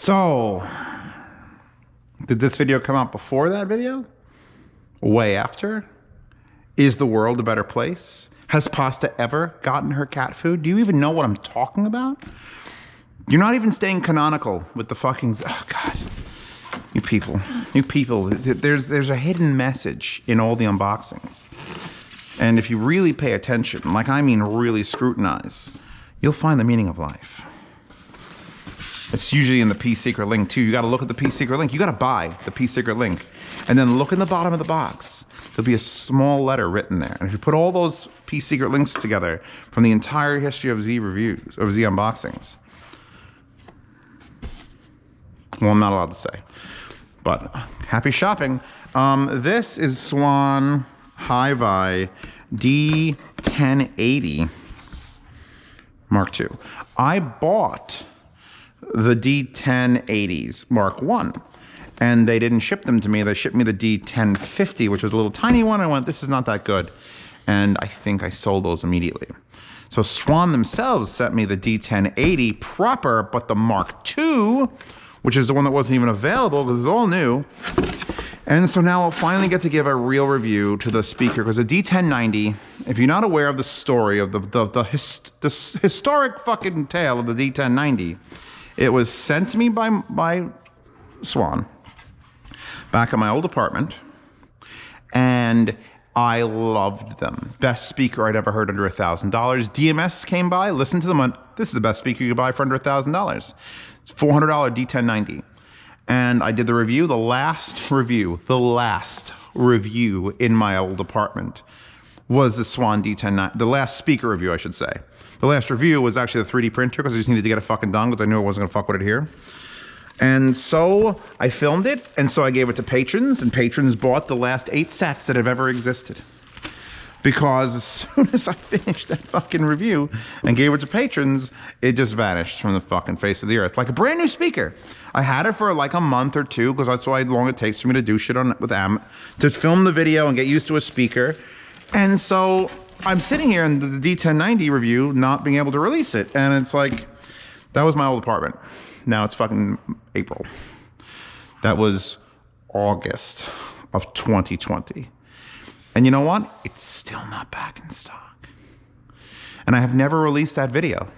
So, did this video come out before that video? Way after? Is the world a better place? Has Pasta ever gotten her cat food? Do you even know what I'm talking about? You're not even staying canonical with the fucking... Oh, God. You people. There's a hidden message in all the unboxings. And if you really pay attention, like I mean really scrutinize, you'll find the meaning of life. It's usually in the P secret link too. You gotta look at the P secret link. You gotta buy the P secret link. And then look in the bottom of the box. There'll be a small letter written there. And if you put all those P secret links together from the entire history of Z reviews, of Z unboxings. Well, I'm not allowed to say. But happy shopping. This is Swan Hi-Vi D1080 Mark II. I bought the D1080s Mark I, and they didn't ship them to me. They shipped me the D1050, which was a little tiny one. I went, this is not that good. And I think I sold those immediately. So Swan themselves sent me the D1080 proper, but the Mark II, which is the one that wasn't even available because it's all new. And so now I'll finally get to give a real review to the speaker, because the D1090, if you're not aware of the story of the historic fucking tale of the D1090, it was sent to me by Swan back in my old apartment, and I loved them. Best speaker I'd ever heard under $1,000. DMS came by, listened to them, went, this is the best speaker you could buy for under $1,000. It's $400 D1090. And I did the review, the last review in my old apartment was the Swan D1090, the last speaker review, I should say. The last review was actually the 3D printer, because I just needed to get a fucking dongle because I knew I wasn't gonna fuck with it here. And so I filmed it, and so I gave it to patrons, and patrons bought the last 8 sets that have ever existed. Because as soon as I finished that fucking review and gave it to patrons, it just vanished from the fucking face of the earth. Like a brand new speaker. I had it for like a month or two, because that's how long it takes for me to do shit to film the video and get used to a speaker. And so I'm sitting here in the D1090 review, not being able to release it. And it's like, that was my old apartment. Now it's fucking April. That was August of 2020. And you know what? It's still not back in stock. And I have never released that video.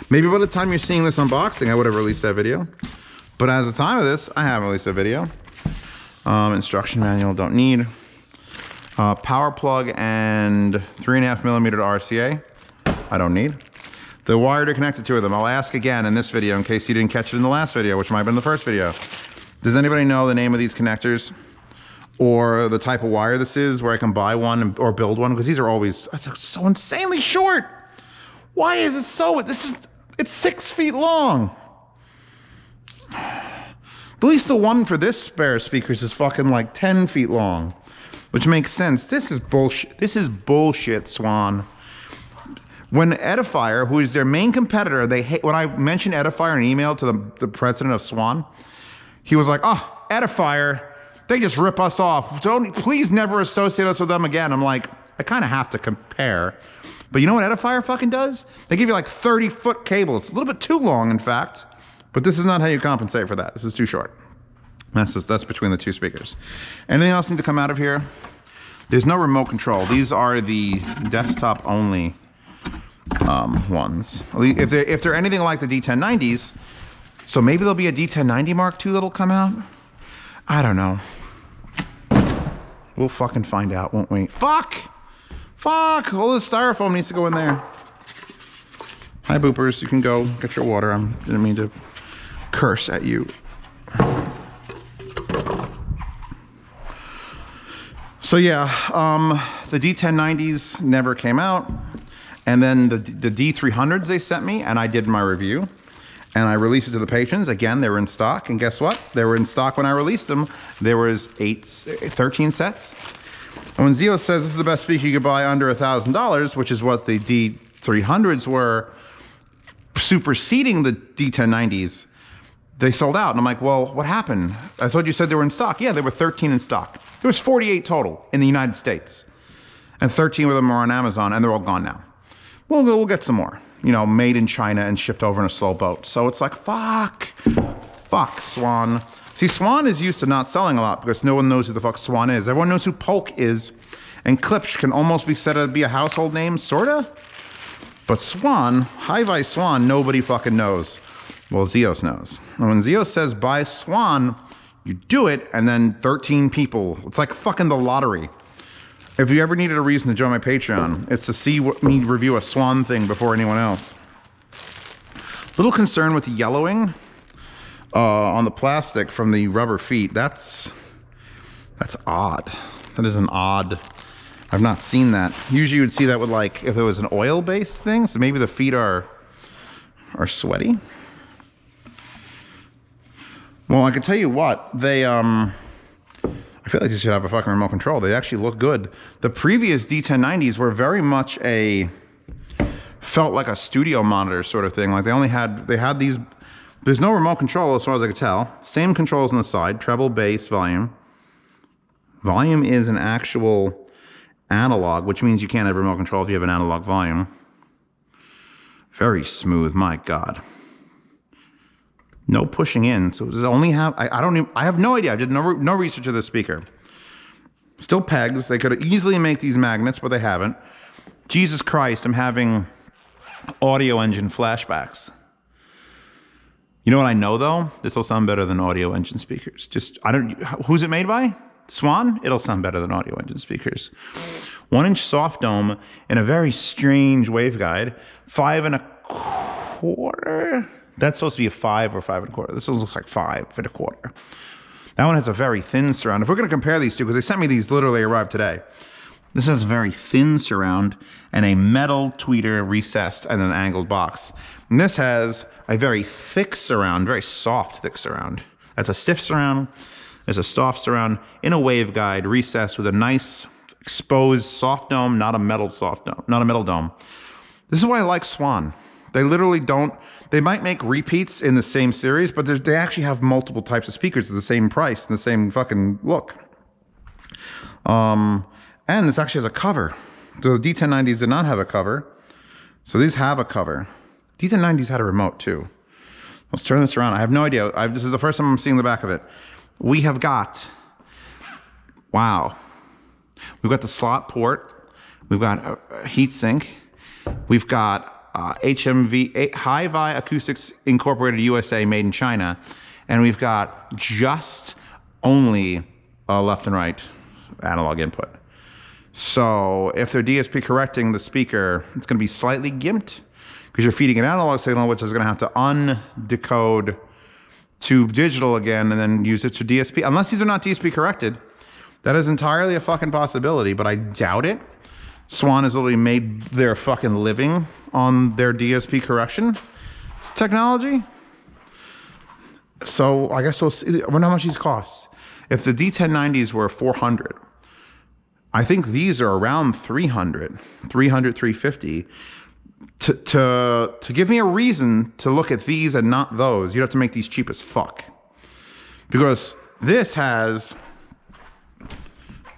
Maybe by the time you're seeing this unboxing, I would have released that video. But as of the time of this, I haven't released a video. Instruction manual, don't need. Power plug and 3.5mm RCA, I don't need. The wire to connect the two of them, I'll ask again in this video in case you didn't catch it in the last video, which might have been the first video. Does anybody know the name of these connectors? Or the type of wire this is, where I can buy one or build one? Because these are always so insanely short. Why is it so? It's 6 feet long. At least the one for this spare speakers is fucking like 10 feet long, which makes sense. This is bullshit. This is bullshit, Swan. When Edifier, who is their main competitor, they hate. When I mentioned Edifier in an email to the president of Swan, he was like, "Oh, Edifier, they just rip us off. Please never associate us with them again." I'm like, I kind of have to compare. But you know what Edifier fucking does? They give you like 30-foot cables. A little bit too long, in fact. But this is not how you compensate for that. This is too short. That's between the two speakers. Anything else need to come out of here? There's no remote control. These are the desktop only ones. If they're anything like the D1090s, so maybe there'll be a D1090 Mark II that'll come out. I don't know. We'll fucking find out, won't we? Fuck! Fuck! All this styrofoam needs to go in there. Hi, boopers. You can go get your water. I didn't mean to curse at you. So yeah, the D1090s never came out. And then the D300s they sent me, and I did my review. And I released it to the patrons. Again, they were in stock. And guess what? They were in stock when I released them. There was 13 sets. And when Zio says this is the best speaker you could buy under $1,000, which is what the D300s were, superseding the D1090s, they sold out. And I'm like, well, what happened? I thought you said they were in stock. Yeah, there were 13 in stock. There was 48 total in the United States. And 13 of them are on Amazon, and they're all gone now. We'll get some more. You know, made in China and shipped over in a slow boat. So it's like, fuck. Fuck Swan. See, Swan is used to not selling a lot because no one knows who the fuck Swan is. Everyone knows who Polk is, and Klipsch can almost be said to be a household name, sorta. But Swan, Hi-Vi Swan, nobody fucking knows. Well, Zeos knows. And when Zeos says buy Swan, you do it, and then 13 people. It's like fucking the lottery. If you ever needed a reason to join my Patreon, it's to see me review a Swan thing before anyone else. Little concern with the yellowing on the plastic from the rubber feet. That's odd. That is an odd. I've not seen that. Usually you would see that with like if it was an oil-based thing. So maybe the feet are sweaty. Well, I can tell you what, they I feel like they should have a fucking remote control. They actually look good. The previous D1090s were very much felt like a studio monitor sort of thing. Like they had these, there's no remote control as far as I could tell. Same controls on the side, treble, bass, volume. Volume is an actual analog, which means you can't have remote control if you have an analog volume. Very smooth, my God. No pushing in, so does it only have, I have no idea. I did no research of this speaker. Still pegs. They could easily make these magnets, but they haven't. Jesus Christ, I'm having audio engine flashbacks. You know what I know though? This will sound better than audio engine speakers. Who's it made by? Swan? It'll sound better than audio engine speakers. 1-inch soft dome in a very strange waveguide. 5 1/4. That's supposed to be a 5 or 5 1/4. This looks like 5 1/4. That one has a very thin surround. If we're going to compare these two, because they sent me these literally arrived today. This has a very thin surround and a metal tweeter recessed and an angled box. And this has a very thick surround, very soft, thick surround. That's a stiff surround. There's a soft surround in a waveguide recessed with a nice exposed soft dome, not a metal soft dome, not a metal dome. This is why I like Swan. They literally don't, they might make repeats in the same series, but they actually have multiple types of speakers at the same price and the same fucking look. And this actually has a cover. So the D1090s did not have a cover. So these have a cover. D1090s had a remote too. Let's turn this around. I have no idea. This is the first time I'm seeing the back of it. We have got, wow. We've got the slot port. We've got a heat sink. We've got HMV, Hi-Vi Acoustics Incorporated USA, made in China. And we've got just only left and right analog input. So if they're DSP correcting the speaker, it's going to be slightly gimped because you're feeding an analog signal, which is going to have to undecode to digital again and then use it to DSP. Unless these are not DSP corrected, that is entirely a fucking possibility, but I doubt it. Swan has literally made their fucking living on their DSP correction technology. So I guess we'll see. I wonder how much these cost. If the D1090s were 400, I think these are around 300, 350. To give me a reason to look at these and not those, you'd have to make these cheap as fuck. Because this has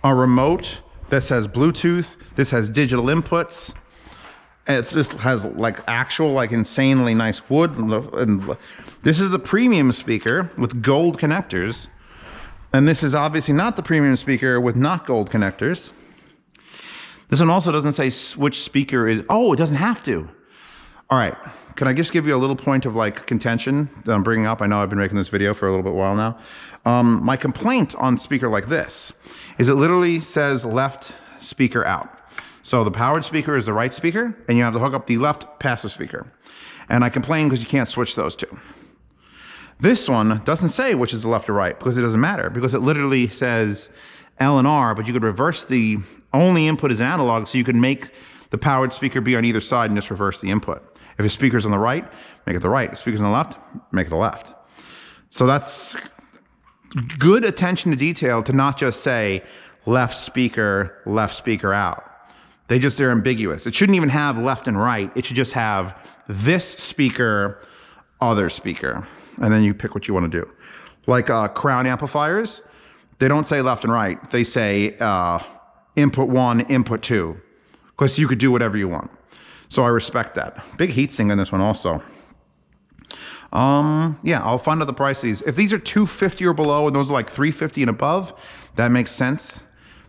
a remote, this has Bluetooth, this has digital inputs, and it just has like actual, like insanely nice wood. And this is the premium speaker with gold connectors. And this is obviously not the premium speaker with not gold connectors. This one also doesn't say which speaker is, oh, it doesn't have to. All right, can I just give you a little point of like contention that I'm bringing up? I know I've been making this video for a little bit while now. My complaint on speaker like this is it literally says left speaker out. So the powered speaker is the right speaker and you have to hook up the left passive speaker. And I complain because you can't switch those two. This one doesn't say which is the left or right because it doesn't matter, because it literally says L and R, but you could reverse the only input is analog, so you can make the powered speaker be on either side and just reverse the input. If the speaker's on the right, make it the right. If the speaker's on the left, make it the left. So that's good attention to detail to not just say left speaker out. They're ambiguous. It shouldn't even have left and right. It should just have this speaker, other speaker. And then you pick what you want to do. Like Crown amplifiers, they don't say left and right. They say input 1, input 2. Because you could do whatever you want. So I respect that. Big heatsink on this one also. Yeah, I'll find out the price of these. If these are $250 or below, and those are like $350 and above, that makes sense.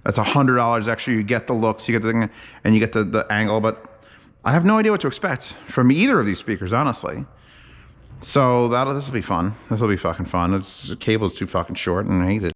That's $100 extra. You get the looks, you get the thing, and you get the angle. But I have no idea what to expect from either of these speakers, honestly. So this will be fun. This will be fucking fun. The cable's too fucking short, and I hate it.